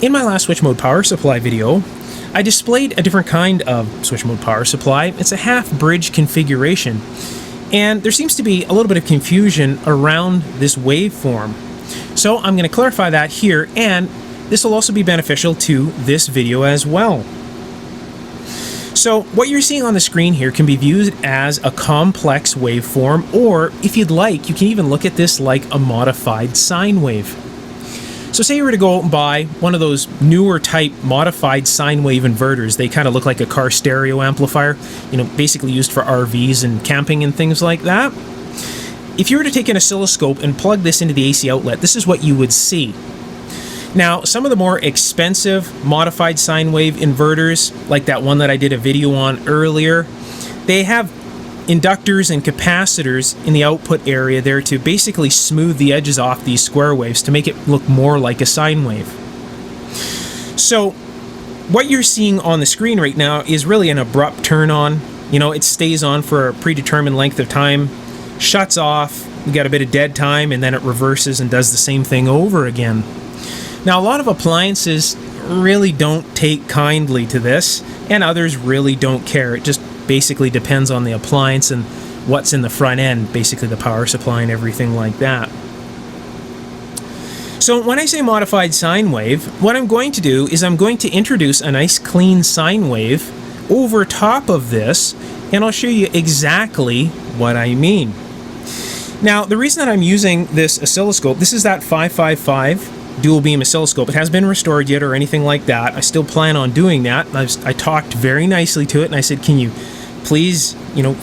In my last switch mode power supply video, I displayed a different kind of switch mode power supply. It's a half bridge configuration, and there seems to be a little bit of confusion around this waveform. So I'm going to clarify that here, and this will also be beneficial to this video as well. So what you're seeing on the screen here can be viewed as a complex waveform, or if you'd like, you can even look at this like a modified sine wave. So say you were to go out and buy one of those newer type modified sine wave inverters. They kind of look like a car stereo amplifier, basically used for RVs and camping and things like that. If you were to take an oscilloscope and plug this into the AC outlet, this is what you would see. Now, some of the more expensive modified sine wave inverters, like that one that I did a video on earlier, they have inductors and capacitors in the output area there to basically smooth the edges off these square waves to make it look more like a sine wave. So what you're seeing on the screen right now is really an abrupt turn on. It stays on for a predetermined length of time, shuts off, you got a bit of dead time, and then it reverses and does the same thing over again. Now, a lot of appliances really don't take kindly to this, and others really don't care. It just basically depends on the appliance and what's in the front end, basically the power supply and everything like that. So when I say modified sine wave, what I'm going to do is I'm going to introduce a nice clean sine wave over top of this, and I'll show you exactly what I mean. Now, the reason that I'm using this oscilloscope, this is that 555 dual beam oscilloscope. It hasn't been restored yet or anything like that. I still plan on doing that. I talked very nicely to it, and I said, can you please,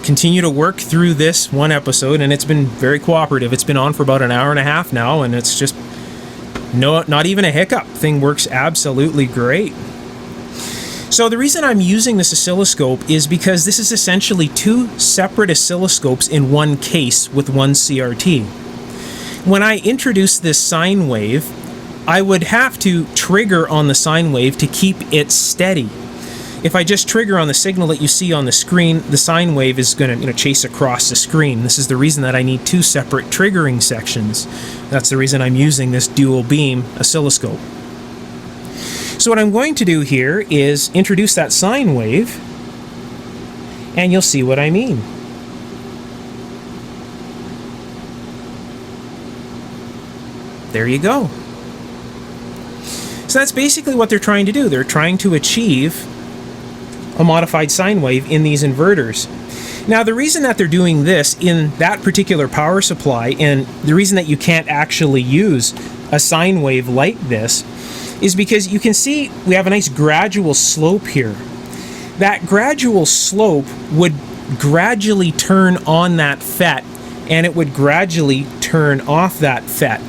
continue to work through this one episode? And it's been very cooperative. It's been on for about an hour and a half now, and it's just not even a hiccup. Thing works absolutely great. So the reason I'm using this oscilloscope is because this is essentially two separate oscilloscopes in one case with one CRT. When I introduce this sine wave, I would have to trigger on the sine wave to keep it steady. If I just trigger on the signal that you see on the screen, the sine wave is going to chase across the screen. This is the reason that I need two separate triggering sections. That's the reason I'm using this dual beam oscilloscope. So what I'm going to do here is introduce that sine wave, and you'll see what I mean. There you go. So that's basically what they're trying to do. They're trying to achieve a modified sine wave in these inverters. Now, the reason that they're doing this in that particular power supply, and the reason that you can't actually use a sine wave like this, is because you can see we have a nice gradual slope here. That gradual slope would gradually turn on that FET, and it would gradually turn off that FET.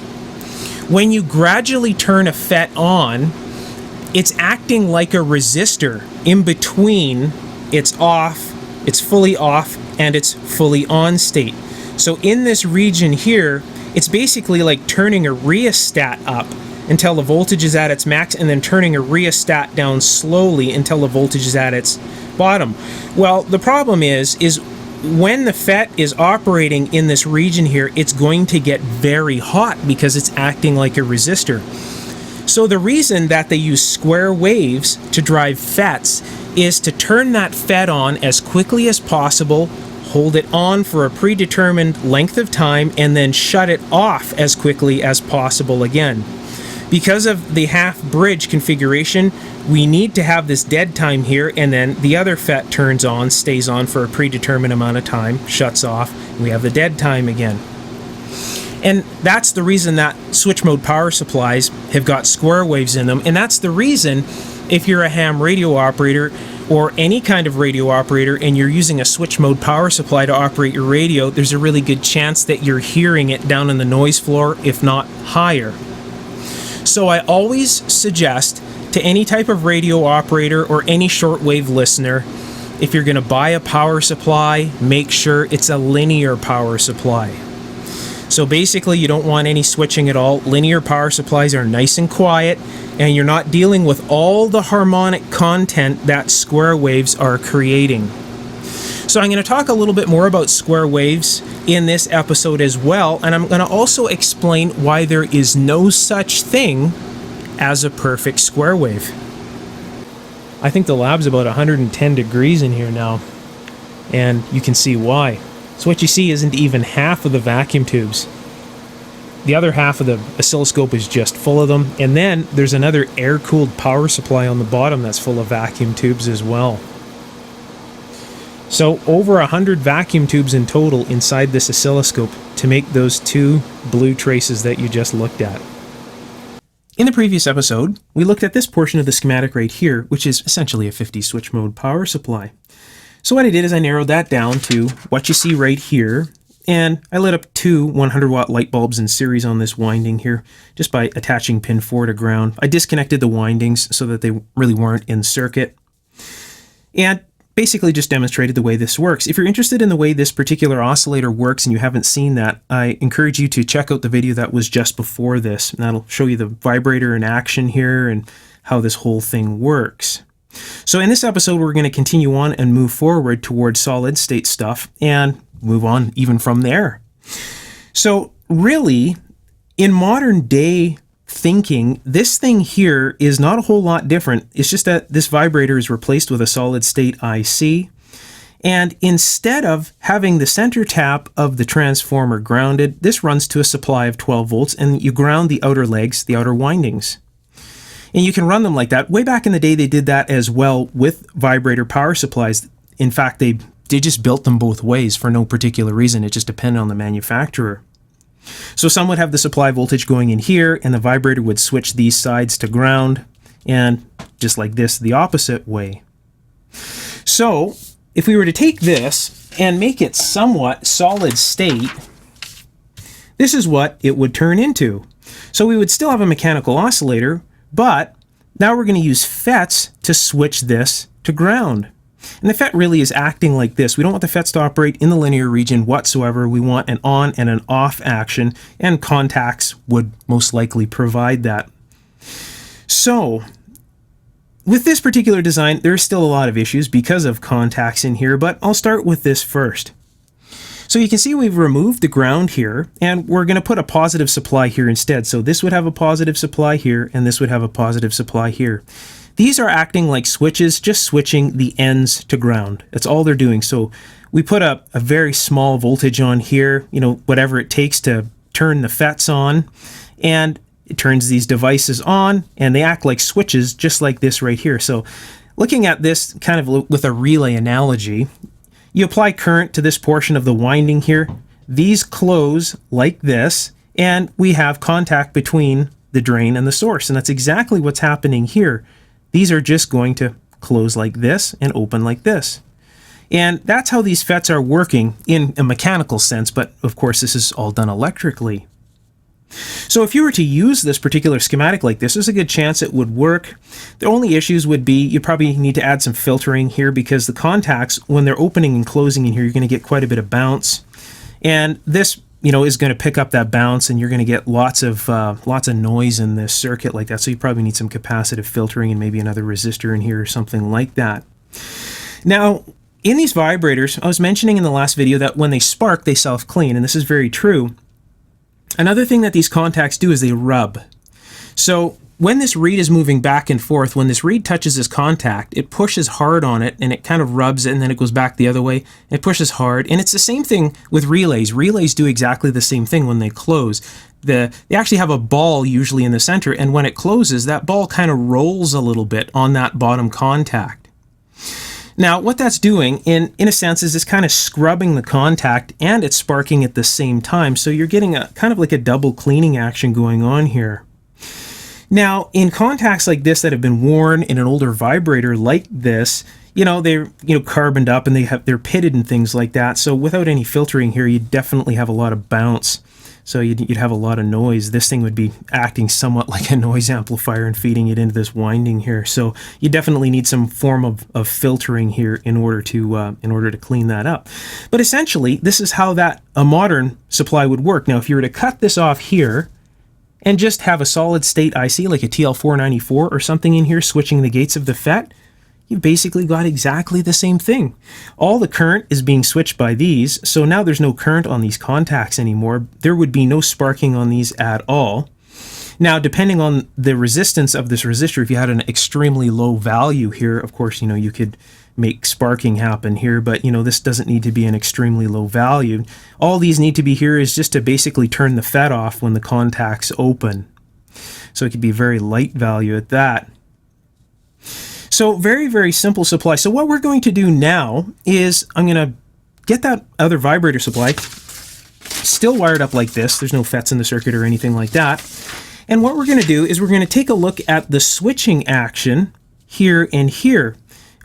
When you gradually turn a FET on, it's acting like a resistor in between it's fully off, and it's fully on state. So in this region here, it's basically like turning a rheostat up until the voltage is at its max, and then turning a rheostat down slowly until the voltage is at its bottom. Well, the problem is when the FET is operating in this region here, it's going to get very hot because it's acting like a resistor. So the reason that they use square waves to drive FETs is to turn that FET on as quickly as possible, hold it on for a predetermined length of time, and then shut it off as quickly as possible again. Because of the half bridge configuration, we need to have this dead time here, and then the other FET turns on, stays on for a predetermined amount of time, shuts off, and we have the dead time again. And that's the reason that switch mode power supplies have got square waves in them, and that's the reason if you're a ham radio operator or any kind of radio operator and you're using a switch mode power supply to operate your radio, there's a really good chance that you're hearing it down in the noise floor, if not higher. So I always suggest to any type of radio operator or any shortwave listener, if you're going to buy a power supply, make sure it's a linear power supply. So basically, you don't want any switching at all. Linear power supplies are nice and quiet, and you're not dealing with all the harmonic content that square waves are creating. So I'm going to talk a little bit more about square waves in this episode as well, and I'm going to also explain why there is no such thing as a perfect square wave. I think the lab's about 110 degrees in here now, and you can see why. So what you see isn't even half of the vacuum tubes. The other half of the oscilloscope is just full of them, and then there's another air-cooled power supply on the bottom that's full of vacuum tubes as well. So over 100 vacuum tubes in total inside this oscilloscope to make those two blue traces that you just looked at. In the previous episode, we looked at this portion of the schematic right here, which is essentially a 50 switch mode power supply. So what I did is I narrowed that down to what you see right here, and I lit up two 100 watt light bulbs in series on this winding here, just by attaching pin 4 to ground. I disconnected the windings so that they really weren't in circuit, and basically just demonstrated the way this works. If you're interested in the way this particular oscillator works and you haven't seen that, I encourage you to check out the video that was just before this. And that'll show you the vibrator in action here and how this whole thing works. So in this episode, we're going to continue on and move forward towards solid state stuff and move on even from there. So really, in modern day thinking, this thing here is not a whole lot different. It's just that this vibrator is replaced with a solid state IC. And instead of having the center tap of the transformer grounded, this runs to a supply of 12 volts and you ground the outer legs, the outer windings. And you can run them like that. Way back in the day, they did that as well with vibrator power supplies. In fact, they just built them both ways for no particular reason. It just depended on the manufacturer. So some would have the supply voltage going in here, and the vibrator would switch these sides to ground, and just like this, the opposite way. So if we were to take this and make it somewhat solid state, this is what it would turn into. So we would still have a mechanical oscillator, but now we're going to use FETs to switch this to ground. And the FET really is acting like this. We don't want the FETs to operate in the linear region whatsoever. We want an on and an off action, and contacts would most likely provide that. So with this particular design, there's still a lot of issues because of contacts in here, but I'll start with this first. So you can see we've removed the ground here, and we're going to put a positive supply here instead. So this would have a positive supply here, and this would have a positive supply here. These are acting like switches, just switching the ends to ground. That's all they're doing. So we put a very small voltage on here, whatever it takes to turn the FETs on, and it turns these devices on, and they act like switches just like this right here. So looking at this kind of with a relay analogy, you apply current to this portion of the winding here. These close like this, and we have contact between the drain and the source, and that's exactly what's happening here. These are just going to close like this and open like this. And that's how these FETs are working in a mechanical sense, but of course this is all done electrically. So if you were to use this particular schematic like this, there's a good chance it would work. The only issues would be you probably need to add some filtering here, because the contacts, when they're opening and closing in here, you're going to get quite a bit of bounce. And this is going to pick up that bounce, and you're going to get lots of noise in this circuit like that. So you probably need some capacitive filtering and maybe another resistor in here or something like that. Now, in these vibrators, I was mentioning in the last video that when they spark, they self-clean, and this is very true. Another thing that these contacts do is they rub. So when this reed is moving back and forth, when this reed touches this contact, it pushes hard on it and it kind of rubs it, and then it goes back the other way. It pushes hard, and it's the same thing with relays. Relays do exactly the same thing when they close. They actually have a ball usually in the center, and when it closes, that ball kind of rolls a little bit on that bottom contact. Now, what that's doing, in a sense, is it's kind of scrubbing the contact, and it's sparking at the same time. So you're getting a kind of like a double cleaning action going on here. Now, in contacts like this that have been worn in an older vibrator like this, they're carboned up and they're pitted and things like that. So without any filtering here, you'd definitely have a lot of bounce. So you'd have a lot of noise. This thing would be acting somewhat like a noise amplifier and feeding it into this winding here. So you definitely need some form of filtering here in order to clean that up. But essentially, this is how a modern supply would work. Now, if you were to cut this off here and just have a solid state IC like a TL494 or something in here switching the gates of the FET, you've basically got exactly the same thing. All the current is being switched by these, so now there's no current on these contacts anymore. There would be no sparking on these at all. Now, depending on the resistance of this resistor, if you had an extremely low value here, of course, you could make sparking happen here, but this doesn't need to be an extremely low value. All these need to be here is just to basically turn the FET off when the contacts open. So it could be a very light value at that. So very, very simple supply. So what we're going to do now is I'm going to get that other vibrator supply still wired up like this. There's no FETs in the circuit or anything like that. And what we're going to do is we're going to take a look at the switching action here and here.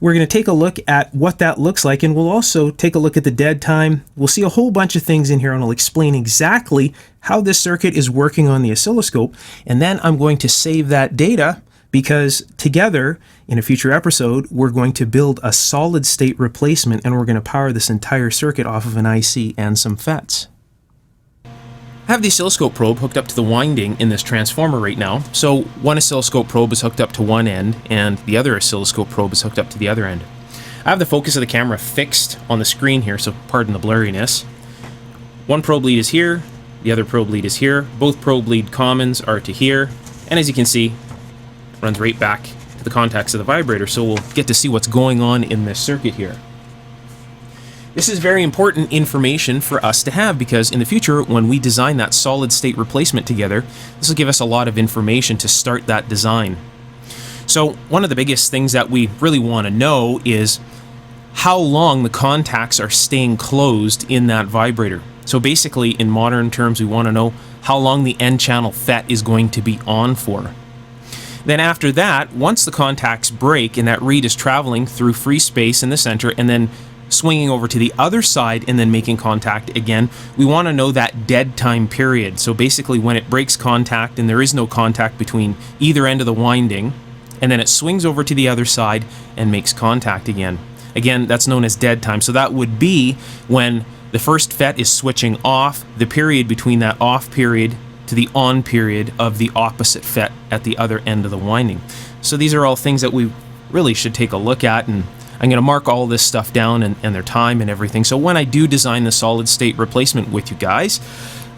We're going to take a look at what that looks like, and we'll also take a look at the dead time. We'll see a whole bunch of things in here, and I'll explain exactly how this circuit is working on the oscilloscope. And then I'm going to save that data, because together in a future episode we're going to build a solid state replacement, and we're going to power this entire circuit off of an IC and some FETs. I have the oscilloscope probe hooked up to the winding in this transformer right now. So one oscilloscope probe is hooked up to one end and the other oscilloscope probe is hooked up to the other end. I have the focus of the camera fixed on the screen here, so pardon the blurriness. One probe lead is here, the other probe lead is here. Both probe lead commons are to here, and as you can see, it runs right back to the contacts of the vibrator, so we'll get to see what's going on in this circuit here. This is very important information for us to have, because in the future, when we design that solid state replacement together, this will give us a lot of information to start that design. So one of the biggest things that we really want to know is how long the contacts are staying closed in that vibrator. So basically, in modern terms, we want to know how long the N-channel FET is going to be on for. Then after that, once the contacts break and that reed is traveling through free space in the center and then swinging over to the other side and then making contact again, we want to know that dead time period. So basically when it breaks contact and there is no contact between either end of the winding, and then it swings over to the other side and makes contact again. Again, that's known as dead time. So that would be when the first FET is switching off, the period between that off period to the on period of the opposite FET at the other end of the winding. So these are all things that we really should take a look at, and I'm going to mark all this stuff down and their time and everything. So when I do design the solid state replacement with you guys,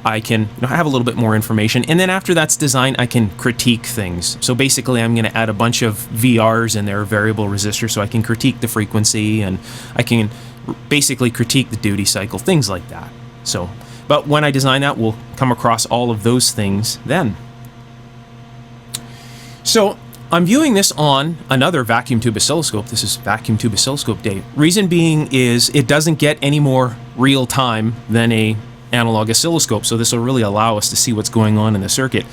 I can have a little bit more information. And then after that's designed, I can critique things. So basically, I'm going to add a bunch of VRs in there, variable resistors, so I can critique the frequency, and I can basically critique the duty cycle, things like that. So, but when I design that, we'll come across all of those things then. So I'm viewing this on another vacuum tube oscilloscope. This is vacuum tube oscilloscope day. Reason being is it doesn't get any more real time than a analog oscilloscope, so this will really allow us to see what's going on in the circuit.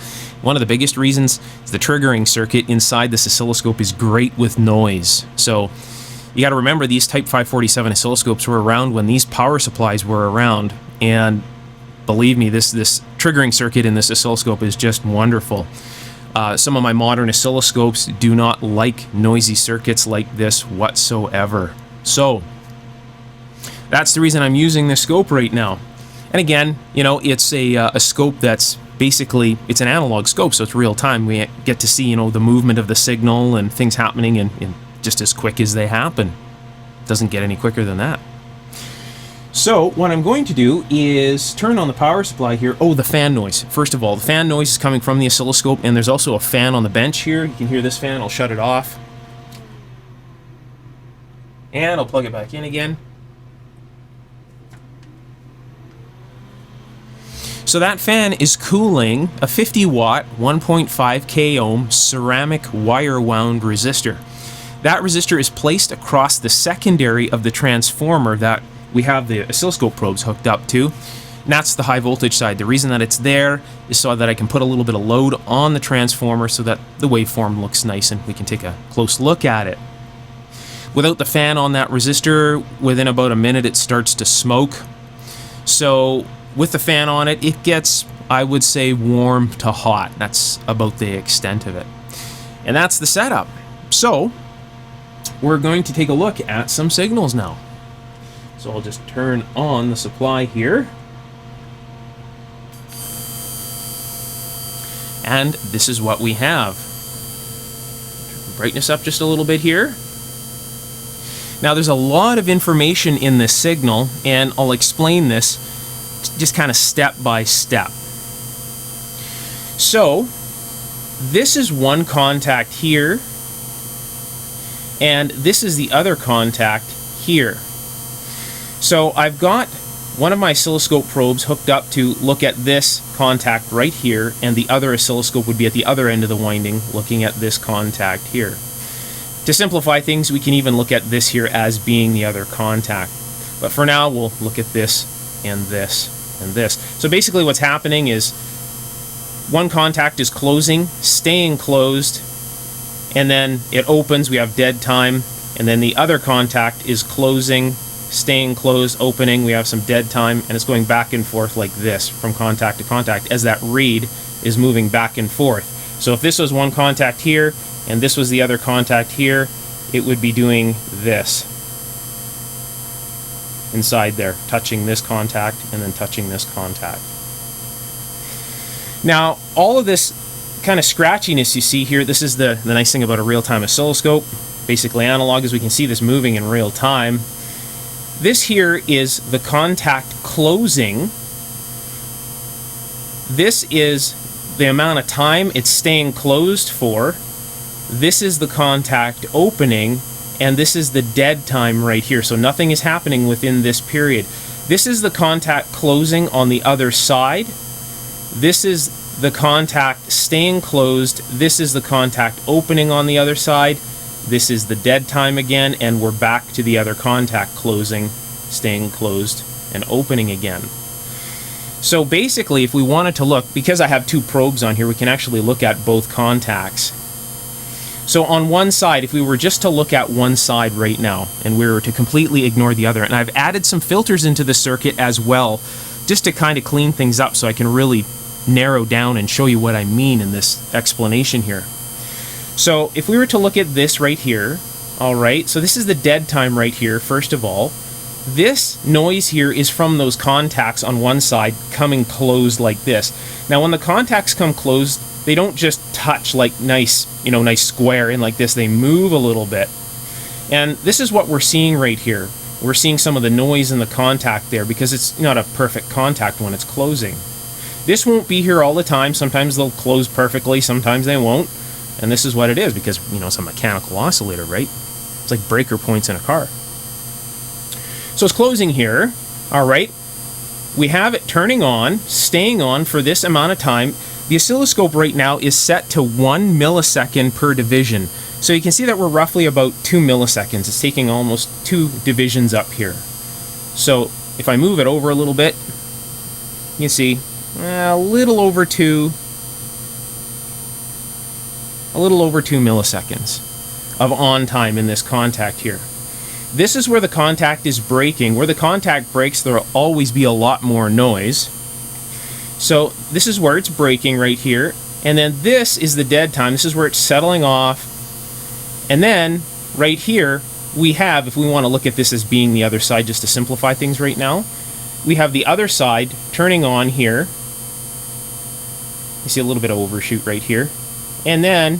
One of the biggest reasons is the triggering circuit inside this oscilloscope is great with noise. So you got to remember, these Type 547 oscilloscopes were around when these power supplies were around, and believe me, this triggering circuit in this oscilloscope is just wonderful. Some of my modern oscilloscopes do not like noisy circuits like this whatsoever. So that's the reason I'm using this scope right now. And again, it's a scope that's basically, it's an analog scope, so it's real time. We get to see, the movement of the signal and things happening in just as quick as they happen. It doesn't get any quicker than that. So what I'm going to do is turn on the power supply here. Oh, the fan noise. First of all, the fan noise is coming from the oscilloscope, and there's also a fan on the bench here. You can hear this fan. I'll shut it off. And I'll plug it back in again. So that fan is cooling a 50 watt, 1.5 k ohm ceramic wire wound resistor. That resistor is placed across the secondary of the transformer that we have the oscilloscope probes hooked up to. And that's the high voltage side. The reason that it's there is so that I can put a little bit of load on the transformer so that the waveform looks nice and we can take a close look at it. Without the fan on that resistor, within about a minute it starts to smoke. So with the fan on it, it gets, I would say, warm to hot. That's about the extent of it. And that's the setup. So we're going to take a look at some signals now. So I'll just turn on the supply here. And this is what we have. Turn the brightness up just a little bit here. Now there's a lot of information in this signal, and I'll explain this just kind of step by step. So this is one contact here, and this is the other contact here. So I've got one of my oscilloscope probes hooked up to look at this contact right here, and the other oscilloscope would be at the other end of the winding looking at this contact here. To simplify things, we can even look at this here as being the other contact. But for now, we'll look at this and this and this. So basically what's happening is one contact is closing, staying closed, and then it opens, we have dead time, and then the other contact is closing, staying closed, opening, we have some dead time, and it's going back and forth like this from contact to contact as that reed is moving back and forth. So if this was one contact here and this was the other contact here, it would be doing this inside there, touching this contact and then touching this contact. Now, all of this kind of scratchiness you see here, this is the nice thing about a real-time oscilloscope, basically analog, as we can see this moving in real time. This here is the contact closing. This is the amount of time it's staying closed for. This is the contact opening, and this is the dead time right here. So nothing is happening within this period. This is the contact closing on the other side. This is the contact staying closed. This is the contact opening on the other side. This is the dead time again, and we're back to the other contact closing, staying closed, and opening again. So basically, if we wanted to look, because I have two probes on here, we can actually look at both contacts. So on one side, if we were just to look at one side right now, and we were to completely ignore the other, and I've added some filters into the circuit as well, just to kind of clean things up so I can really narrow down and show you what I mean in this explanation here. So if we were to look at this right here, all right, so this is the dead time right here, first of all. This noise here is from those contacts on one side coming closed like this. Now when the contacts come closed, they don't just touch like nice square in like this, they move a little bit. And this is what we're seeing right here. We're seeing some of the noise in the contact there because it's not a perfect contact when it's closing. This won't be here all the time. Sometimes they'll close perfectly, sometimes they won't. And this is what it is because, it's a mechanical oscillator, right? It's like breaker points in a car. So it's closing here, all right? We have it turning on, staying on for this amount of time. The oscilloscope right now is set to 1 millisecond per division. So you can see that we're roughly about 2 milliseconds. It's taking almost 2 divisions up here. So if I move it over a little bit, you can see a little over 2 milliseconds of on time in this contact here. This is where the contact is breaking. Where the contact breaks, there will always be a lot more noise. So this is where it's breaking right here. And then this is the dead time. This is where it's settling off. And then right here, we have, if we want to look at this as being the other side, just to simplify things right now, we have the other side turning on here. You see a little bit of overshoot right here. And then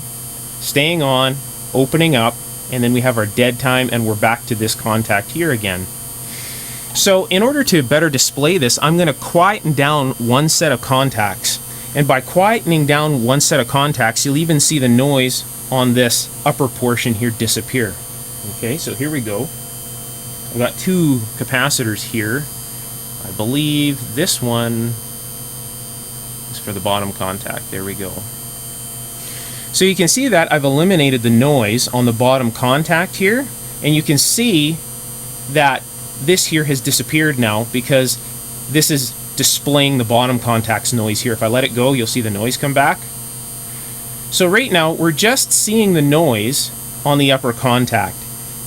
staying on, opening up, and then we have our dead time, and we're back to this contact here again. So in order to better display this, I'm going to quieten down one set of contacts. And by quietening down one set of contacts, you'll even see the noise on this upper portion here disappear. Okay, so here we go. I've got 2 capacitors here. I believe this one is for the bottom contact. There we go. So you can see that I've eliminated the noise on the bottom contact here, and you can see that this here has disappeared now because this is displaying the bottom contact's noise here. If I let it go, you'll see the noise come back. So right now, we're just seeing the noise on the upper contact,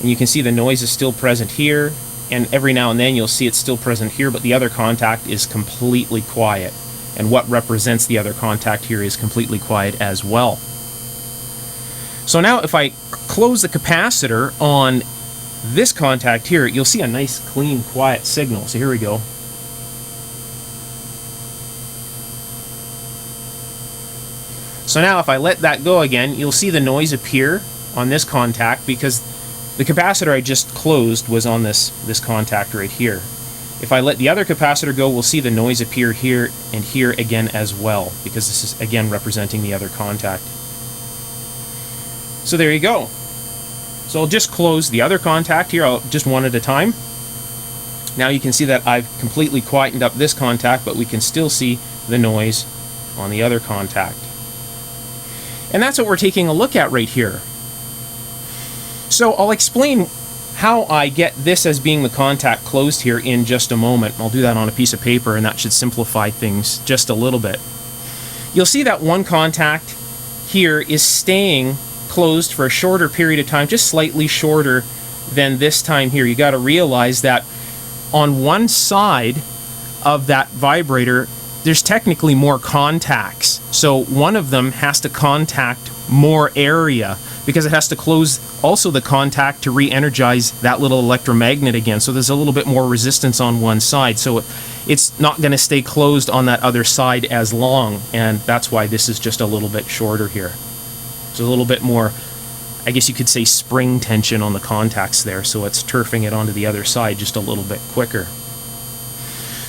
and you can see the noise is still present here, and every now and then you'll see it's still present here, but the other contact is completely quiet, and what represents the other contact here is completely quiet as well. So now if I close the capacitor on this contact here, you'll see a nice, clean, quiet signal. So here we go. So now if I let that go again, you'll see the noise appear on this contact because the capacitor I just closed was on this contact right here. If I let the other capacitor go, we'll see the noise appear here and here again as well, because this is again representing the other contact. So there you go. So I'll just close the other contact here, just one at a time. Now you can see that I've completely quietened up this contact, but we can still see the noise on the other contact. And that's what we're taking a look at right here. So I'll explain how I get this as being the contact closed here in just a moment. I'll do that on a piece of paper, and that should simplify things just a little bit. You'll see that one contact here is staying closed for a shorter period of time, just slightly shorter than this time here. You got to realize that on one side of that vibrator, there's technically more contacts. So one of them has to contact more area because it has to close also the contact to re-energize that little electromagnet again. So there's a little bit more resistance on one side. So it's not going to stay closed on that other side as long. And that's why this is just a little bit shorter here. So a little bit more, I guess you could say, spring tension on the contacts there. So it's turfing it onto the other side just a little bit quicker.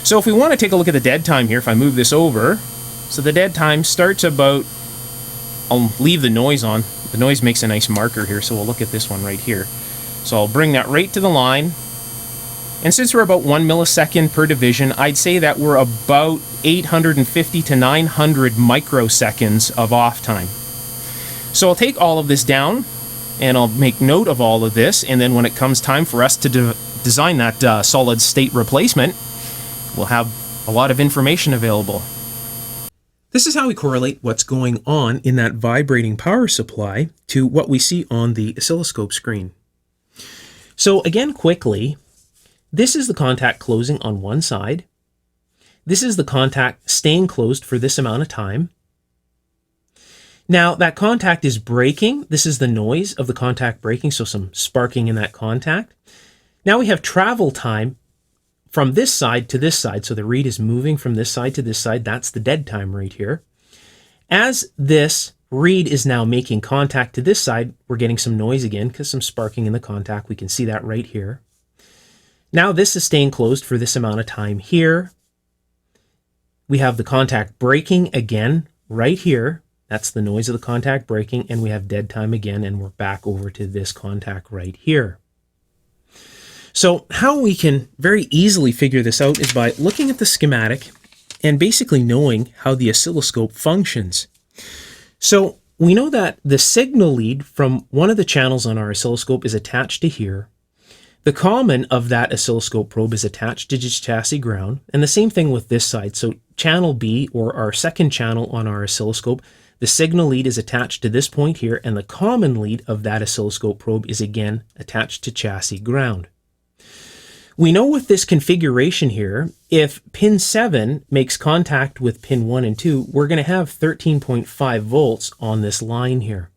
So if we want to take a look at the dead time here, if I move this over, so the dead time starts about, I'll leave the noise on. The noise makes a nice marker here, so we'll look at this one right here. So I'll bring that right to the line. And since we're about 1 millisecond per division, I'd say that we're about 850 to 900 microseconds of off time. So I'll take all of this down, and I'll make note of all of this, and then when it comes time for us to design that solid state replacement, we'll have a lot of information available. This is how we correlate what's going on in that vibrating power supply to what we see on the oscilloscope screen. So again, quickly, this is the contact closing on one side. This is the contact staying closed for this amount of time. Now that contact is breaking. This is the noise of the contact breaking, so some sparking in that contact. Now we have travel time from this side to this side. So the reed is moving from this side to this side. That's the dead time right here. As this reed is now making contact to this side, we're getting some noise again because some sparking in the contact. We can see that right here. Now this is staying closed for this amount of time here. We have the contact breaking again right here. That's the noise of the contact breaking, and we have dead time again, and we're back over to this contact right here. So how we can very easily figure this out is by looking at the schematic and basically knowing how the oscilloscope functions. So we know that the signal lead from one of the channels on our oscilloscope is attached to here. The common of that oscilloscope probe is attached to its chassis ground, and the same thing with this side. So channel B, or our second channel on our oscilloscope, the signal lead is attached to this point here, and the common lead of that oscilloscope probe is again attached to chassis ground. We know with this configuration here, if pin 7 makes contact with pin 1 and 2, we're going to have 13.5 volts on this line here.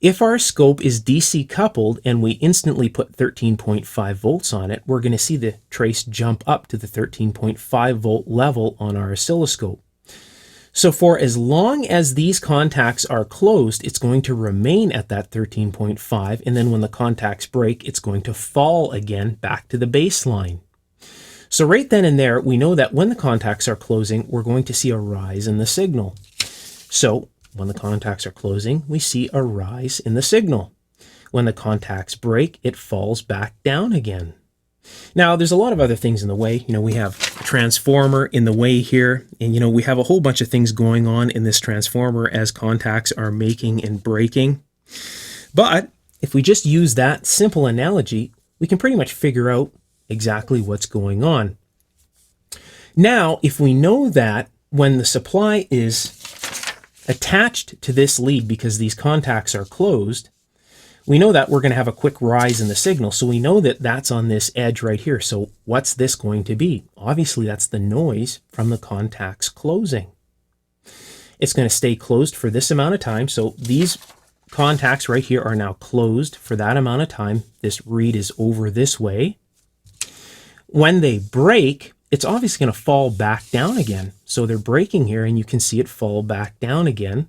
If our scope is DC coupled and we instantly put 13.5 volts on it, we're going to see the trace jump up to the 13.5 volt level on our oscilloscope. So for as long as these contacts are closed, it's going to remain at that 13.5, and then when the contacts break, it's going to fall again back to the baseline. So right then and there, we know that when the contacts are closing, we're going to see a rise in the signal. So when the contacts are closing, we see a rise in the signal. When the contacts break, it falls back down again. Now, there's a lot of other things in the way. We have a transformer in the way here, and we have a whole bunch of things going on in this transformer as contacts are making and breaking. But if we just use that simple analogy, we can pretty much figure out exactly what's going on. Now, if we know that when the supply is attached to this lead because these contacts are closed, we know that we're going to have a quick rise in the signal. So we know that that's on this edge right here. So what's this going to be? Obviously, that's the noise from the contacts closing. It's going to stay closed for this amount of time. So these contacts right here are now closed for that amount of time. This reed is over this way. When they break, it's obviously going to fall back down again. So they're breaking here, and you can see it fall back down again.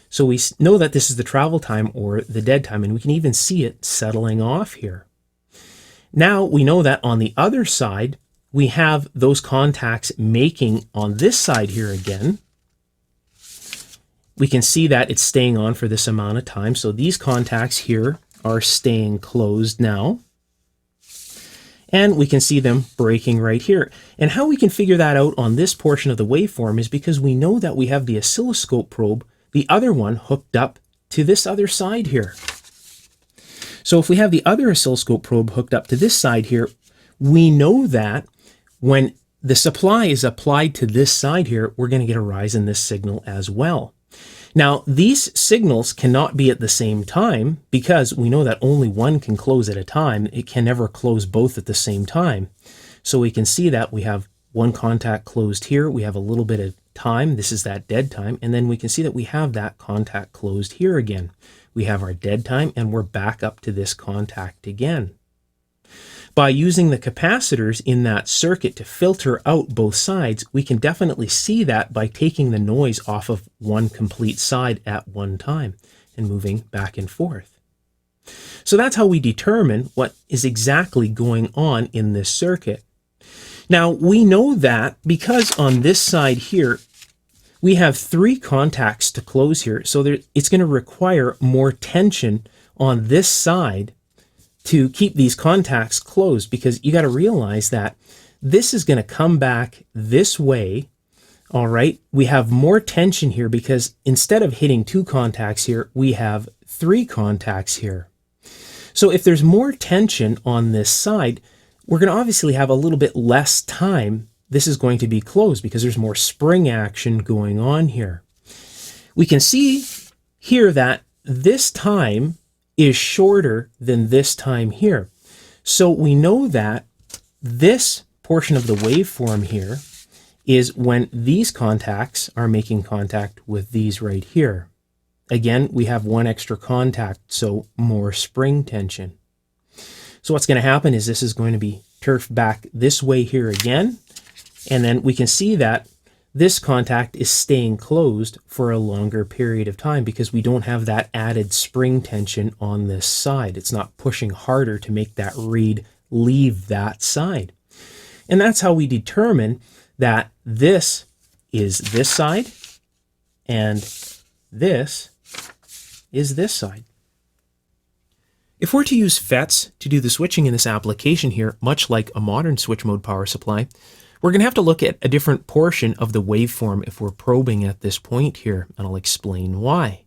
So we know that this is the travel time or the dead time, and we can even see it settling off here. Now we know that on the other side, we have those contacts making on this side here again. we can see that it's staying on for this amount of time. So these contacts here are staying closed now. And we can see them breaking right here. And how we can figure that out on this portion of the waveform is because we know that we have the oscilloscope probe, the other one, hooked up to this other side here. So if we have the other oscilloscope probe hooked up to this side here, we know that when the supply is applied to this side here, we're going to get a rise in this signal as well. Now, these signals cannot be at the same time because we know that only one can close at a time. It can never close both at the same time. So we can see that we have one contact closed here. We have a little bit of time. This is that dead time. And then we can see that we have that contact closed here again. We have our dead time and we're back up to this contact again. By using the capacitors in that circuit to filter out both sides, we can definitely see that by taking the noise off of one complete side at one time and moving back and forth. So that's how we determine what is exactly going on in this circuit. Now, we know that because on this side here, we have 3 contacts to close here, so it's going to require more tension on this side to keep these contacts closed, because you got to realize that this is going to come back this way. All right, we have more tension here because instead of hitting 2 contacts here, we have 3 contacts here. So if there's more tension on this side, we're going to obviously have a little bit less time. This is going to be closed because there's more spring action going on here. We can see here that this time is shorter than this time here. So we know that this portion of the waveform here is when these contacts are making contact with these right here. Again, we have one extra contact, so more spring tension. So what's going to happen is this is going to be turfed back this way here again, and then we can see that this contact is staying closed for a longer period of time because we don't have that added spring tension on this side. It's not pushing harder to make that reed leave that side. And that's how we determine that this is this side and this is this side. If we're to use FETs to do the switching in this application here, much like a modern switch mode power supply, we're going to have to look at a different portion of the waveform if we're probing at this point here, and I'll explain why.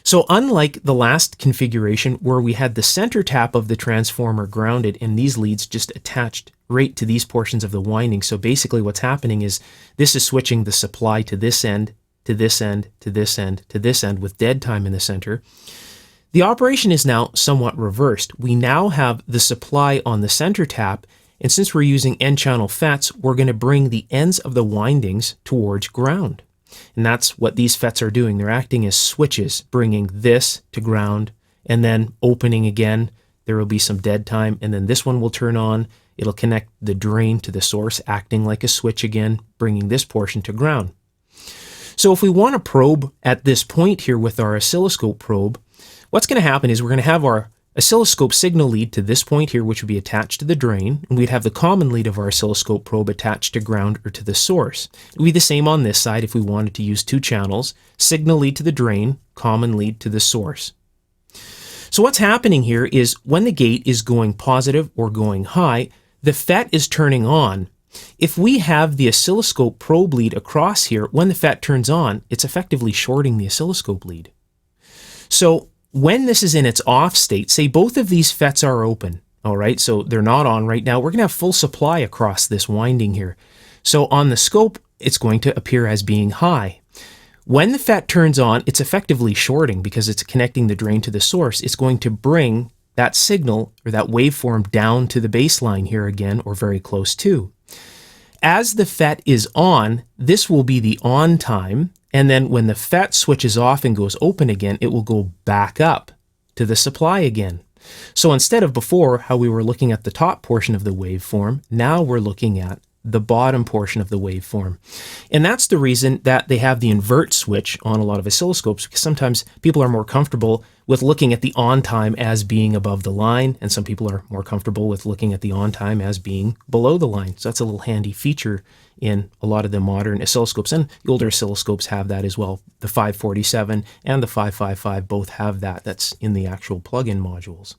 So unlike the last configuration where we had the center tap of the transformer grounded and these leads just attached right to these portions of the winding, so basically what's happening is this is switching the supply to this end, to this end, to this end, to this end with dead time in the center. The operation is now somewhat reversed. We now have the supply on the center tap, and since we're using N-channel FETs, we're going to bring the ends of the windings towards ground. And that's what these FETs are doing. They're acting as switches, bringing this to ground, and then opening again. There will be some dead time, and then this one will turn on. It'll connect the drain to the source, acting like a switch again, bringing this portion to ground. So if we want to probe at this point here with our oscilloscope probe, what's going to happen is we're going to have our oscilloscope signal lead to this point here, which would be attached to the drain, and we'd have the common lead of our oscilloscope probe attached to ground or to the source. It would be the same on this side if we wanted to use 2 channels, signal lead to the drain, common lead to the source. So what's happening here is when the gate is going positive or going high, the FET is turning on. If we have the oscilloscope probe lead across here, when the FET turns on, it's effectively shorting the oscilloscope lead. So when this is in its off state, say both of these FETs are open, all right, so they're not on right now, we're going to have full supply across this winding here. So on the scope, it's going to appear as being high. When the FET turns on, it's effectively shorting because it's connecting the drain to the source. It's going to bring that signal or that waveform down to the baseline here again, or very close to. As the FET is on, this will be the on time. And then when the FET switches off and goes open again, it will go back up to the supply again. So instead of before, how we were looking at the top portion of the waveform, now we're looking at the bottom portion of the waveform. And that's the reason that they have the invert switch on a lot of oscilloscopes, because sometimes people are more comfortable with looking at the on time as being above the line, and some people are more comfortable with looking at the on time as being below the line. So that's a little handy feature in a lot of the modern oscilloscopes, and the older oscilloscopes have that as well. The 547 and the 555 both have that. That's in the actual plug-in modules.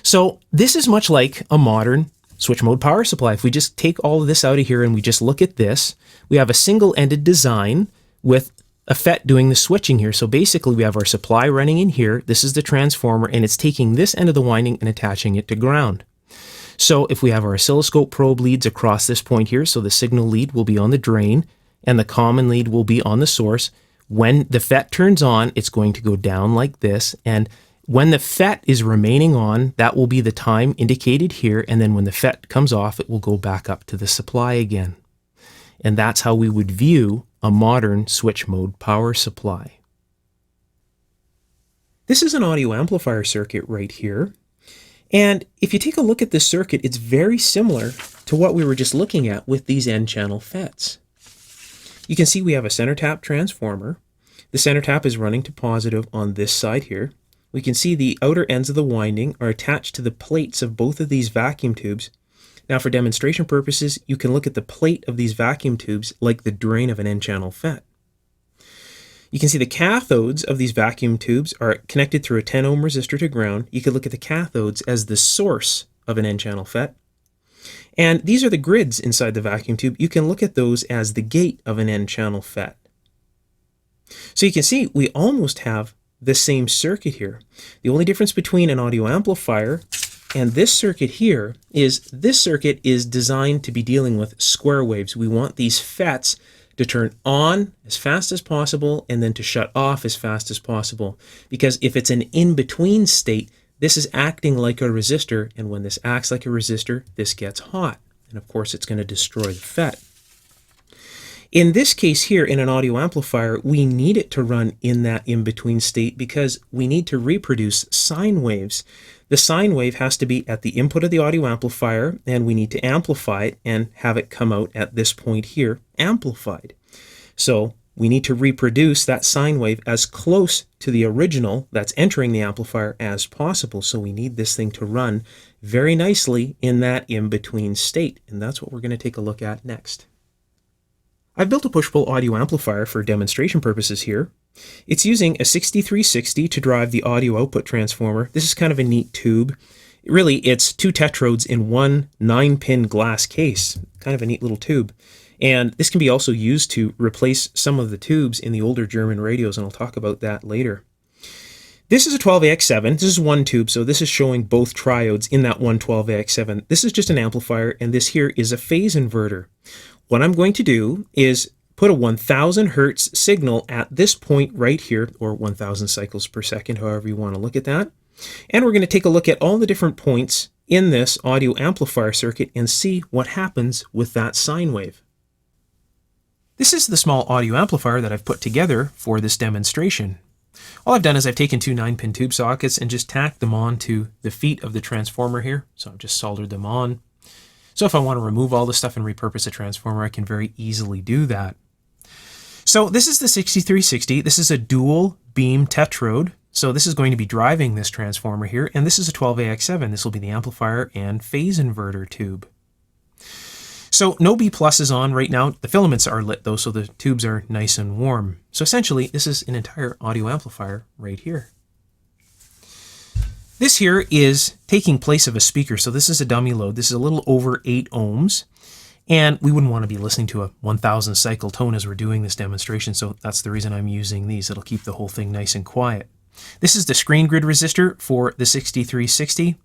So this is much like a modern switch mode power supply. If we just take all of this out of here and we just look at this, we have a single-ended design with a FET doing the switching here. So basically we have our supply running in here. This is the transformer, and it's taking this end of the winding and attaching it to ground. So if we have our oscilloscope probe leads across this point here, so the signal lead will be on the drain and the common lead will be on the source. When the FET turns on, it's going to go down like this, and when the FET is remaining on, that will be the time indicated here, and then when the FET comes off, it will go back up to the supply again. And that's how we would view a modern switch mode power supply. This is an audio amplifier circuit right here. And if you take a look at this circuit, it's very similar to what we were just looking at with these N-channel FETs. You can see we have a center tap transformer. The center tap is running to positive on this side here. We can see the outer ends of the winding are attached to the plates of both of these vacuum tubes. Now for demonstration purposes, you can look at the plate of these vacuum tubes like the drain of an N-channel FET. You can see the cathodes of these vacuum tubes are connected through a 10 ohm resistor to ground. You could look at the cathodes as the source of an N-channel FET. And these are the grids inside the vacuum tube. You can look at those as the gate of an N-channel FET. So you can see we almost have the same circuit here. The only difference between an audio amplifier and this circuit here is this circuit is designed to be dealing with square waves. We want these FETs to turn on as fast as possible and then to shut off as fast as possible. Because if it's an in-between state, this is acting like a resistor, and when this acts like a resistor, this gets hot. And of course, it's going to destroy the FET. In this case here, in an audio amplifier, we need it to run in that in-between state because we need to reproduce sine waves. The sine wave has to be at the input of the audio amplifier, and we need to amplify it and have it come out at this point here, amplified. So we need to reproduce that sine wave as close to the original that's entering the amplifier as possible. So we need this thing to run very nicely in that in-between state, and that's what we're going to take a look at next. I've built a push-pull audio amplifier for demonstration purposes here. It's using a 6360 to drive the audio output transformer. This is kind of a neat tube. Really, it's two tetrodes in one 9-pin glass case. Kind of a neat little tube. And this can be also used to replace some of the tubes in the older German radios, and I'll talk about that later. This is a 12AX7. This is one tube, so this is showing both triodes in that one 12AX7. This is just an amplifier, and this here is a phase inverter. What I'm going to do is put a 1000 hertz signal at this point right here, or 1000 cycles per second, however you want to look at that. And we're going to take a look at all the different points in this audio amplifier circuit and see what happens with that sine wave. This is the small audio amplifier that I've put together for this demonstration. All I've done is I've taken two 9-pin tube sockets and just tacked them onto the feet of the transformer here. So I've just soldered them on. So if I want to remove all this stuff and repurpose a transformer, I can very easily do that. So this is the 6360. This is a dual beam tetrode. So this is going to be driving this transformer here. And this is a 12AX7. This will be the amplifier and phase inverter tube. So no B plus is on right now. The filaments are lit though, so the tubes are nice and warm. So essentially, this is an entire audio amplifier right here. This here is taking place of a speaker. So this is a dummy load. This is a little over 8 ohms. And we wouldn't want to be listening to a 1000 cycle tone as we're doing this demonstration. So that's the reason I'm using these. It'll keep the whole thing nice and quiet. This is the screen grid resistor for the 6360.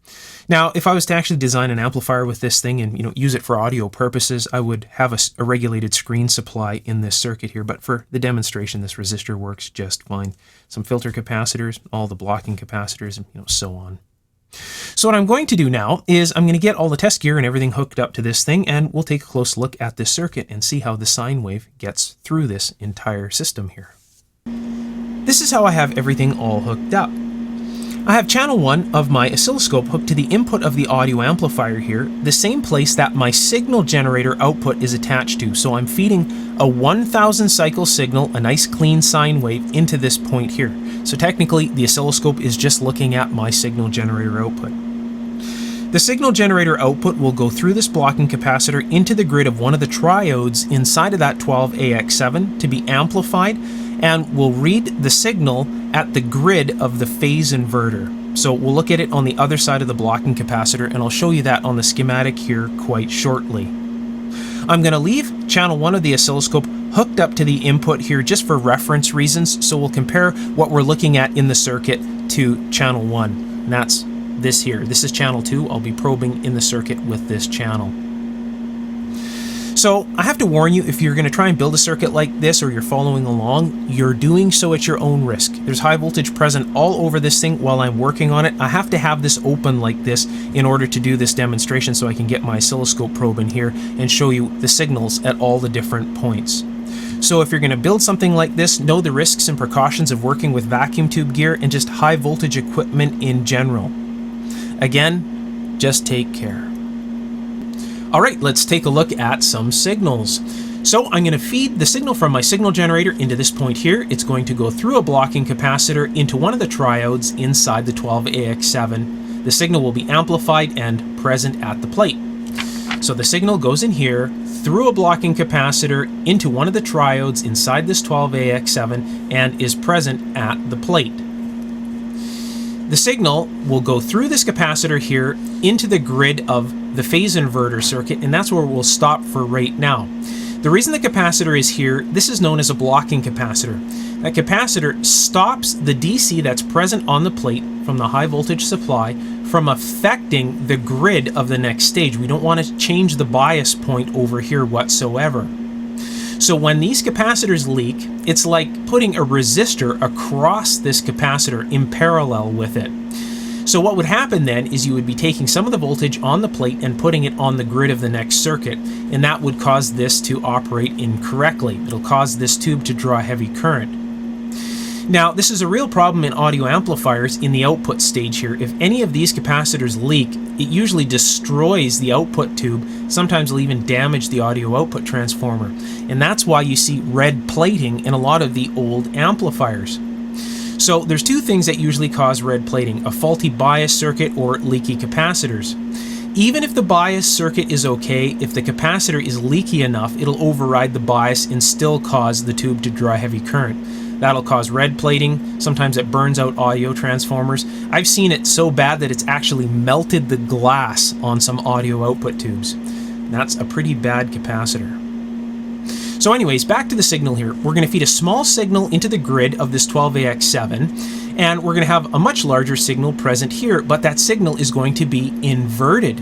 Now, if I was to actually design an amplifier with this thing and use it for audio purposes, I would have a regulated screen supply in this circuit here. But for the demonstration, this resistor works just fine. Some filter capacitors, all the blocking capacitors, and so on. So what I'm going to do now is I'm going to get all the test gear and everything hooked up to this thing, and we'll take a close look at this circuit and see how the sine wave gets through this entire system here. This is how I have everything all hooked up. I have channel 1 of my oscilloscope hooked to the input of the audio amplifier here, the same place that my signal generator output is attached to. So I'm feeding a 1000 cycle signal, a nice clean sine wave, into this point here. So technically the oscilloscope is just looking at my signal generator output. The signal generator output will go through this blocking capacitor into the grid of one of the triodes inside of that 12AX7 to be amplified, and we'll read the signal at the grid of the phase inverter. So we'll look at it on the other side of the blocking capacitor, and I'll show you that on the schematic here quite shortly. I'm going to leave channel 1 of the oscilloscope hooked up to the input here just for reference reasons, so we'll compare what we're looking at in the circuit to channel 1, and that's this here. This is channel 2. I'll be probing in the circuit with this channel. So I have to warn you, if you're going to try and build a circuit like this or you're following along, you're doing so at your own risk. There's high voltage present all over this thing while I'm working on it. I have to have this open like this in order to do this demonstration so I can get my oscilloscope probe in here and show you the signals at all the different points. So if you're going to build something like this, know the risks and precautions of working with vacuum tube gear and just high voltage equipment in general. Again, just take care. All right, let's take a look at some signals. So I'm going to feed the signal from my signal generator into this point here. It's going to go through a blocking capacitor into one of the triodes inside the 12AX7. The signal will be amplified and present at the plate. So the signal goes in here through a blocking capacitor into one of the triodes inside this 12AX7 and is present at the plate. The signal will go through this capacitor here into the grid of the phase inverter circuit, and that's where we'll stop for right now. The reason the capacitor is here, this is known as a blocking capacitor. That capacitor stops the DC that's present on the plate from the high voltage supply from affecting the grid of the next stage. We don't want to change the bias point over here whatsoever. So when these capacitors leak, it's like putting a resistor across this capacitor in parallel with it. So what would happen then is you would be taking some of the voltage on the plate and putting it on the grid of the next circuit, and that would cause this to operate incorrectly. It'll cause this tube to draw heavy current. Now, this is a real problem in audio amplifiers in the output stage here. If any of these capacitors leak, it usually destroys the output tube. Sometimes it'll even damage the audio output transformer. And that's why you see red plating in a lot of the old amplifiers. So there's two things that usually cause red plating: a faulty bias circuit or leaky capacitors. Even if the bias circuit is okay, if the capacitor is leaky enough, it'll override the bias and still cause the tube to draw heavy current. That'll cause red plating. Sometimes it burns out audio transformers. I've seen it so bad that it's actually melted the glass on some audio output tubes. That's a pretty bad capacitor. So anyways, back to the signal here. We're going to feed a small signal into the grid of this 12AX7, and we're going to have a much larger signal present here, but that signal is going to be inverted.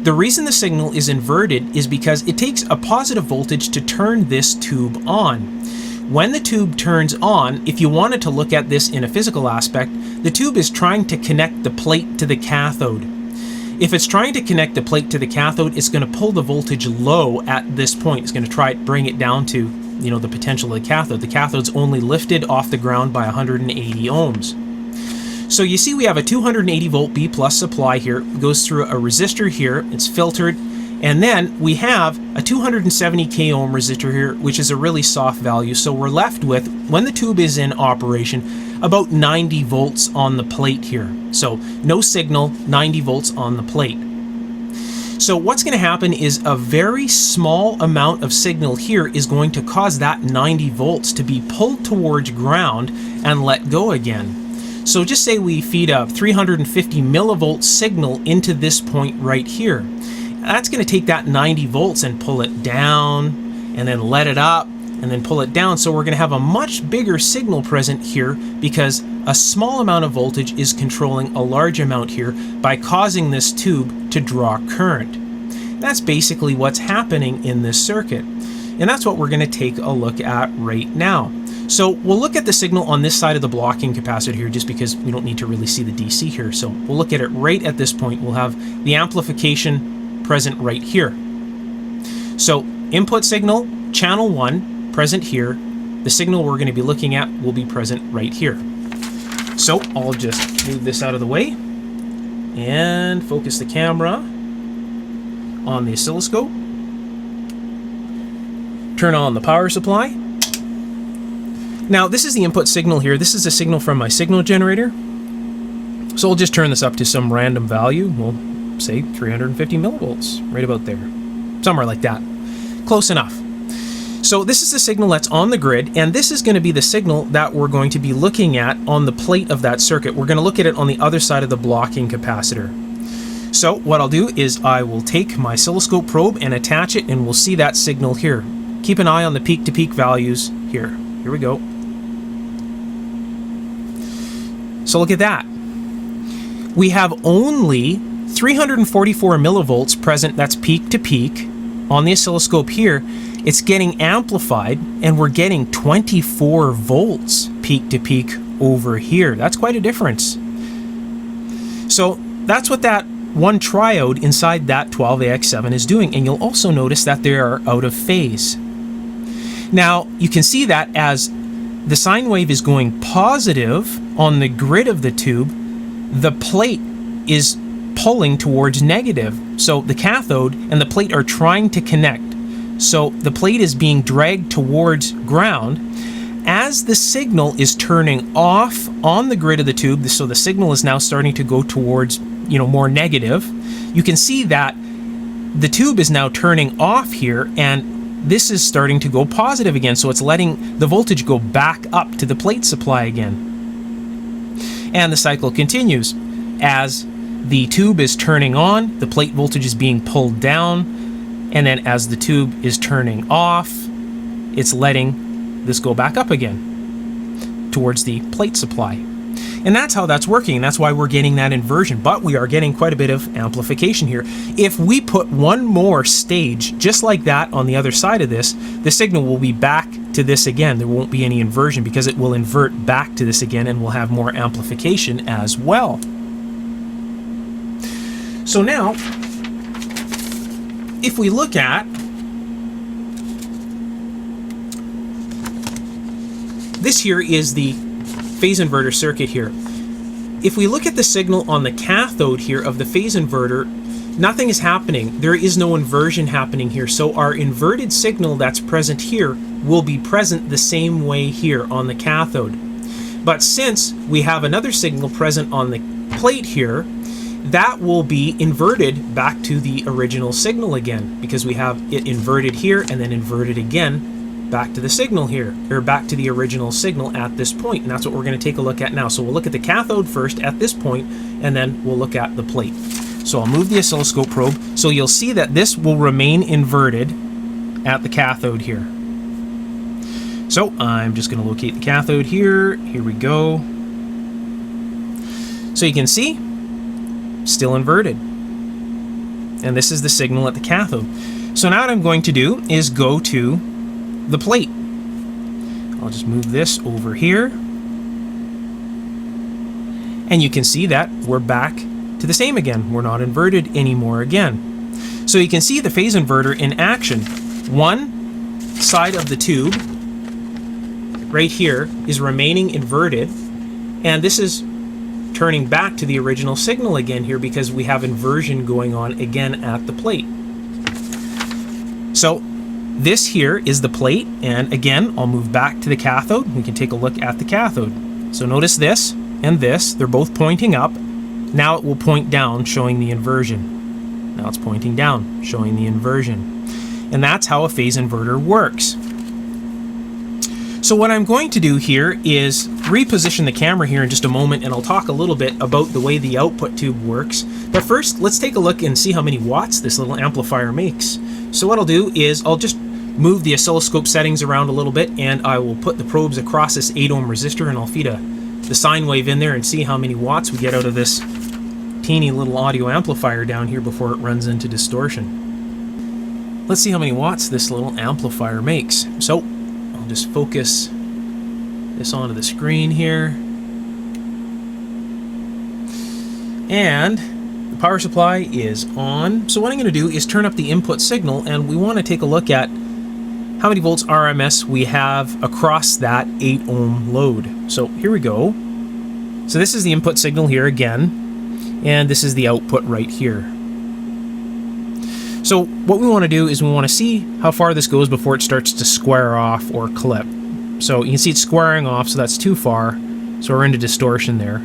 The reason the signal is inverted is because it takes a positive voltage to turn this tube on. When the tube turns on, if you wanted to look at this in a physical aspect, the tube is trying to connect the plate to the cathode. If it's trying to connect the plate to the cathode, it's going to pull the voltage low at this point. It's going to try to bring it down to, the potential of the cathode. The cathode's only lifted off the ground by 180 ohms. So you see we have a 280 volt B plus supply here. It goes through a resistor here. It's filtered. And then we have a 270 k ohm resistor here, which is a really soft value. So we're left with, when the tube is in operation, about 90 volts on the plate here. So no signal, 90 volts on the plate. So what's going to happen is a very small amount of signal here is going to cause that 90 volts to be pulled towards ground and let go again. So just say we feed a 350 millivolt signal into this point right here. That's going to take that 90 volts and pull it down, and then let it up, and then pull it down. So we're going to have a much bigger signal present here because a small amount of voltage is controlling a large amount here by causing this tube to draw current. That's basically what's happening in this circuit. And that's what we're going to take a look at right now. So we'll look at the signal on this side of the blocking capacitor here just because we don't need to really see the DC here. So we'll look at it right at this point. We'll have the amplification present right here. So input signal, channel 1, present here. The signal we're going to be looking at will be present right here. So I'll just move this out of the way and focus the camera on the oscilloscope. Turn on the power supply. Now this is the input signal here. This is a signal from my signal generator. So I'll just turn this up to some random value. We'll say 350 millivolts, right about there. Somewhere like that. Close enough. So this is the signal that's on the grid, and this is going to be the signal that we're going to be looking at on the plate of that circuit. We're going to look at it on the other side of the blocking capacitor. So what I'll do is I will take my oscilloscope probe and attach it, and we'll see that signal here. Keep an eye on the peak-to-peak values here. Here we go. So look at that. We have only 344 millivolts present, that's peak to peak, on the oscilloscope here. It's getting amplified, and we're getting 24 volts peak to peak over here. That's quite a difference. So that's what that one triode inside that 12AX7 is doing, and you'll also notice that they are out of phase. Now, you can see that as the sine wave is going positive on the grid of the tube, the plate is pulling towards negative. So the cathode and the plate are trying to connect. So the plate is being dragged towards ground. As the signal is turning off on the grid of the tube, so the signal is now starting to go towards, more negative, you can see that the tube is now turning off here, and this is starting to go positive again. So it's letting the voltage go back up to the plate supply again. And the cycle continues. As the tube is turning on, the plate voltage is being pulled down, and then as the tube is turning off, it's letting this go back up again towards the plate supply. And that's how that's working. That's why we're getting that inversion, but we are getting quite a bit of amplification here. If we put one more stage just like that on the other side of this, the signal will be back to this again. There won't be any inversion because it will invert back to this again, and we'll have more amplification as well. So now, if we look at this, here is the phase inverter circuit here. If we look at the signal on the cathode here of the phase inverter, nothing is happening. There is no inversion happening here. So our inverted signal that's present here will be present the same way here on the cathode. But since we have another signal present on the plate here, that will be inverted back to the original signal again, because we have it inverted here and then inverted again back to the signal here, or back to the original signal at this point. And that's what we're going to take a look at now. So we'll look at the cathode first at this point, and then we'll look at the plate. So I'll move the oscilloscope probe. So you'll see that this will remain inverted at the cathode here. So I'm just going to locate the cathode here. Here we go. So you can see, still inverted. And this is the signal at the cathode. So now what I'm going to do is go to the plate. I'll just move this over here. And you can see that we're back to the same again. We're not inverted anymore again. So you can see the phase inverter in action. One side of the tube right here is remaining inverted, and this is turning back to the original signal again here because we have inversion going on again at the plate. So this here is the plate, and again I'll move back to the cathode. We can take a look at the cathode. So notice this and this, they're both pointing up. Now it will point down, showing the inversion. Now it's pointing down, showing the inversion. And that's how a phase inverter works. So what I'm going to do here is reposition the camera here in just a moment, and I'll talk a little bit about the way the output tube works. But first, let's take a look and see how many watts this little amplifier makes. So what I'll do is I'll just move the oscilloscope settings around a little bit, and I will put the probes across this 8 ohm resistor, and I'll feed the sine wave in there and see how many watts we get out of this teeny little audio amplifier down here before it runs into distortion. Let's see how many watts this little amplifier makes. So I'll just focus this onto the screen here. And the power supply is on. So what I'm going to do is turn up the input signal, and we want to take a look at how many volts RMS we have across that 8 ohm load. So here we go. So this is the input signal here again, and this is the output right here. So what we want to do is we want to see how far this goes before it starts to square off or clip. So you can see it's squaring off, so that's too far. So we're into distortion there.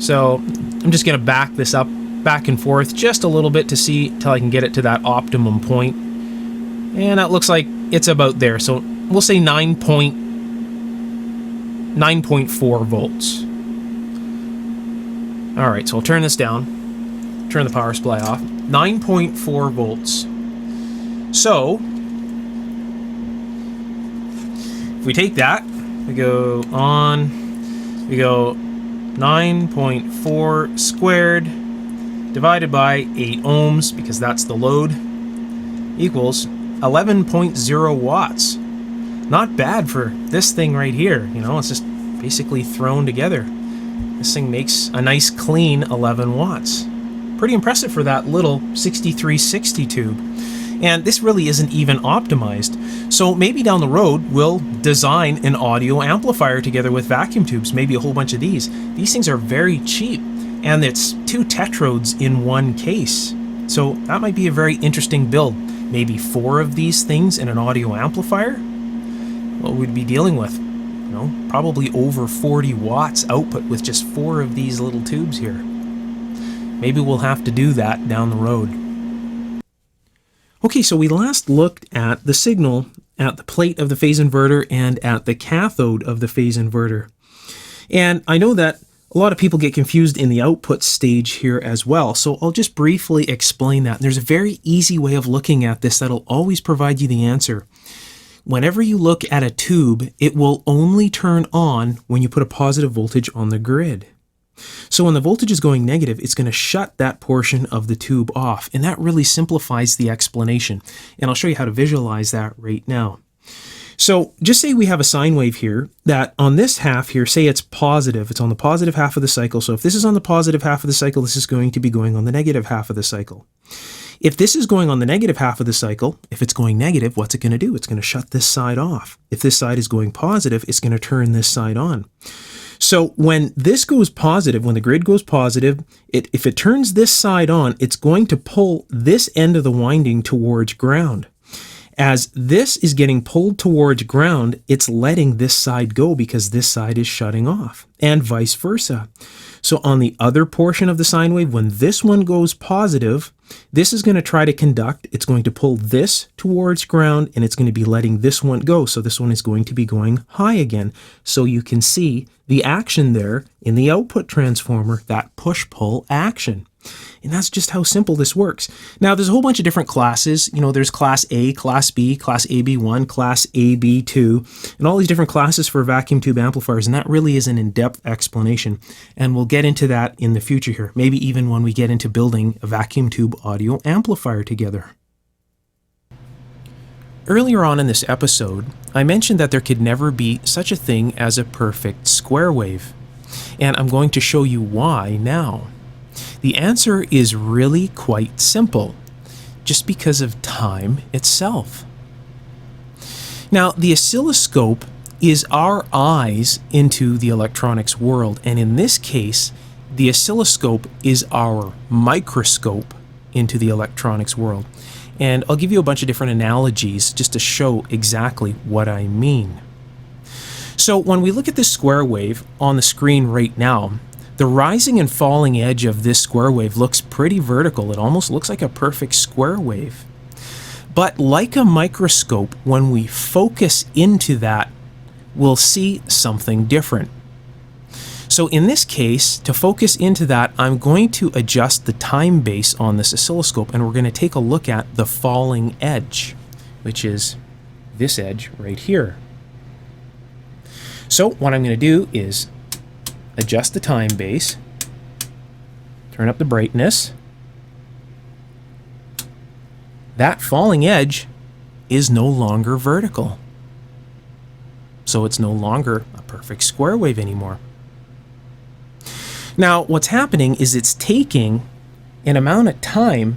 So I'm just going to back this up back and forth just a little bit to see till I can get it to that optimum point. And that looks like it's about there. So we'll say 9.4 volts. All right, so I'll turn this down, turn the power supply off. 9.4 volts. So if we take that, we go on, we go 9.4 squared divided by 8 ohms, because that's the load, equals 11.0 watts. Not bad for this thing right here. You know, it's just basically thrown together. This thing makes a nice clean 11 watts. Pretty impressive for that little 6360 tube. And this really isn't even optimized. So maybe down the road, we'll design an audio amplifier together with vacuum tubes, maybe a whole bunch of these. These things are very cheap, and it's 2 tetrodes in one case. So that might be a very interesting build. Maybe 4 of these things in an audio amplifier? What we'd be dealing with? You know, probably over 40 watts output with just 4 of these little tubes here. Maybe we'll have to do that down the road. Okay, so we last looked at the signal at the plate of the phase inverter and at the cathode of the phase inverter. And I know that a lot of people get confused in the output stage here as well, so I'll just briefly explain that. And there's a very easy way of looking at this that'll always provide you the answer. Whenever you look at a tube, it will only turn on when you put a positive voltage on the grid. So when the voltage is going negative, it's going to shut that portion of the tube off, and that really simplifies the explanation. And I'll show you how to visualize that right now. So just say we have a sine wave here that on this half here, say it's positive. It's on the positive half of the cycle. So if this is on the positive half of the cycle, this is going to be going on the negative half of the cycle. If this is going on the negative half of the cycle, if it's going negative, what's it going to do? It's going to shut this side off. If this side is going positive, it's going to turn this side on. So when this goes positive, when the grid goes positive, if it turns this side on, it's going to pull this end of the winding towards ground. As this is getting pulled towards ground, it's letting this side go because this side is shutting off, and vice versa. So on the other portion of the sine wave, when this one goes positive, this is going to try to conduct. It's going to pull this towards ground, and it's going to be letting this one go. So this one is going to be going high again. So you can see the action there in the output transformer, that push-pull action. And that's just how simple this works. Now, there's a whole bunch of different classes. You know, there's class A, class B, class AB1, class AB2, and all these different classes for vacuum tube amplifiers. And that really is an in-depth explanation. And we'll get into that in the future here, maybe even when we get into building a vacuum tube audio amplifier together. Earlier on in this episode, I mentioned that there could never be such a thing as a perfect square wave. And I'm going to show you why now. The answer is really quite simple, just because of time itself. Now, the oscilloscope is our eyes into the electronics world, and in this case, the oscilloscope is our microscope into the electronics world. And I'll give you a bunch of different analogies just to show exactly what I mean. So when we look at this square wave on the screen right now, the rising and falling edge of this square wave looks pretty vertical. It almost looks like a perfect square wave. But like a microscope, when we focus into that, we'll see something different. So in this case, to focus into that, I'm going to adjust the time base on this oscilloscope, and we're going to take a look at the falling edge, which is this edge right here. So what I'm going to do is adjust the time base, turn up the brightness. That falling edge is no longer vertical. So it's no longer a perfect square wave anymore. Now, what's happening is it's taking an amount of time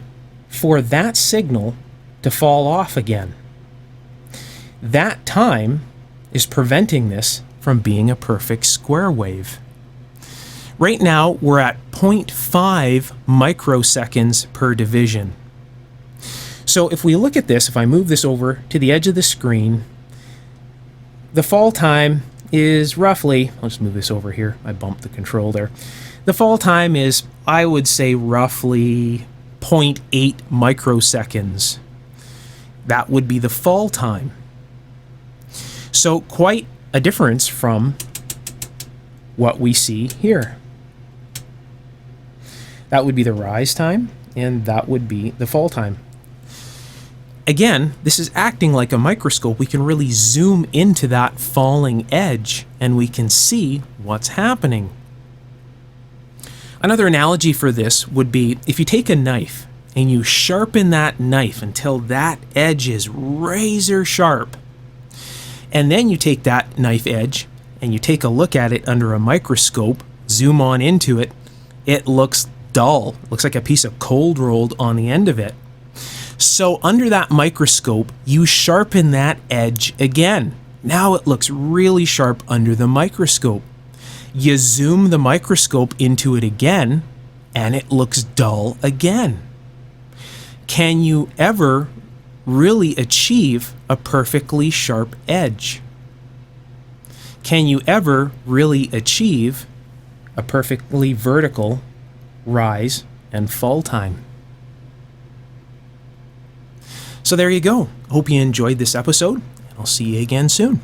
for that signal to fall off again. That time is preventing this from being a perfect square wave. Right now, we're at 0.5 microseconds per division. So if we look at this, if I move this over to the edge of the screen, the fall time is roughly, I'll just move this over here, I bumped the control there. The fall time is, I would say, roughly 0.8 microseconds. That would be the fall time. So quite a difference from what we see here. That would be the rise time, and that would be the fall time. Again, this is acting like a microscope. We can really zoom into that falling edge, and we can see what's happening. Another analogy for this would be if you take a knife and you sharpen that knife until that edge is razor sharp, and then you take that knife edge and you take a look at it under a microscope, zoom on into it, it looks dull. It looks like a piece of cold rolled on the end of it. So under that microscope, you sharpen that edge again. Now it looks really sharp under the microscope. You zoom the microscope into it again, and it looks dull again. Can you ever really achieve a perfectly sharp edge? Can you ever really achieve a perfectly vertical rise and fall time? So there you go. Hope you enjoyed this episode, and I'll see you again soon.